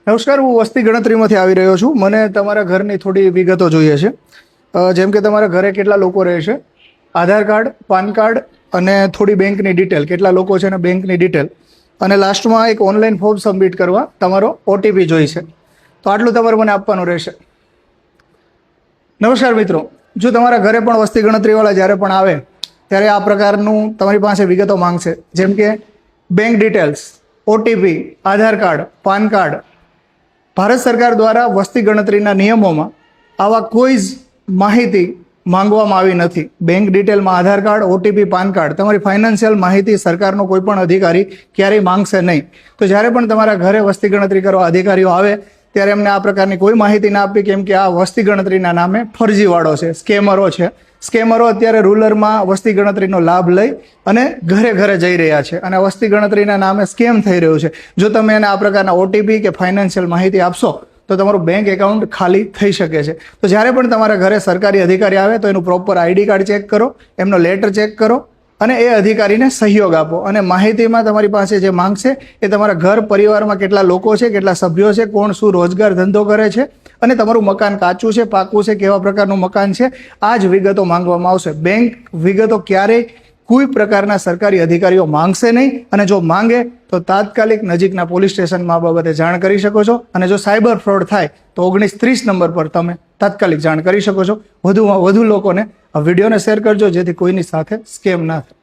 નમસ્કાર, હું વસ્તી ગણતરીમાંથી આવી રહ્યો છું. મને તમારા ઘરની થોડી વિગતો જોઈએ છે. જેમ કે તમારા ઘરે કેટલા લોકો રહે છે, આધાર કાર્ડ, પાન કાર્ડ અને થોડી બેંકની ડિટેલ, કેટલા લોકો છે અને બેંકની ડિટેલ, અને લાસ્ટમાં એક ઓનલાઈન ફોર્મ સબમિટ કરવા તમારો ઓટીપી જોઈશે. તો આટલું તમારે મને આપવાનું રહેશે. નમસ્કાર મિત્રો, જો તમારા ઘરે પણ વસ્તી ગણતરીવાળા જ્યારે પણ આવે ત્યારે આ પ્રકારનું તમારી પાસે વિગતો માંગશે, જેમ કે બેંક ડિટેલ્સ, ઓટીપી, આધાર કાર્ડ, પાન કાર્ડ. ભારત સરકાર દ્વારા વસ્તી ગણતરીના નિયમોમાં આવા કોઈ જ માહિતી માંગવામાં આવી નથી. બેંક ડિટેલમાં આધાર કાર્ડ, ઓટીપી, પાન કાર્ડ, તમારી ફાઇનાન્શિયલ માહિતી સરકારનો કોઈ પણ અધિકારી ક્યારેય માંગશે નહીં. તો જ્યારે પણ તમારા ઘરે વસ્તી ગણતરી કરવા અધિકારીઓ આવે ત્યારે એમને આ પ્રકારની કોઈ માહિતી ના આપવી, કેમ કે આ વસ્તી ગણતરીના નામે ફરજીવાળો છે, સ્કેમરો છે. સ્કેમરો અત્યારે રૂરલમાં વસ્તી ગણતરીનો લાભ લઈ અને ઘરે ઘરે જઈ રહ્યા છે અને વસ્તી ગણતરીના નામે સ્કેમ થઈ રહ્યું છે. જો તમે એને આ પ્રકારના ઓટીપી કે ફાઇનાન્શિયલ માહિતી આપશો તો તમારું બેંક એકાઉન્ટ ખાલી થઈ શકે છે. તો જ્યારે પણ તમારા ઘરે સરકારી અધિકારી આવે તો એનું પ્રોપર આઈડી કાર્ડ ચેક કરો, એમનો લેટર ચેક કરો અને એ અધિકારીને સહયોગ આપો. અને માહિતીમાં તમારી પાસે જે માંગશે એ તમારા ઘર પરિવારમાં કેટલા લોકો છે, કેટલા સભ્યો છે, કોણ શું રોજગાર ધંધો કરે છે અને તમારું મકાન કાચું છે, પાકું છે, કેવા પ્રકારનું મકાન છે, આ જ વિગતો માંગવામાં આવશે. બેંક વિગતો ક્યારેય કોઈ પ્રકારના સરકારી અધિકારીઓ માંગશે નહીં, અને જો માંગે તો તાત્કાલિક નજીકના પોલીસ સ્ટેશનમાં આ બાબતે જાણ કરી શકો છો. અને જો સાયબર ફ્રોડ થાય તો 1930 નંબર પર તમે તાત્કાલિક જાણ કરી શકો છો. વધુમાં વધુ લોકોને આ વિડીયોને શેર કરજો, જેથી કોઈની સાથે સ્કેમ ના થાય.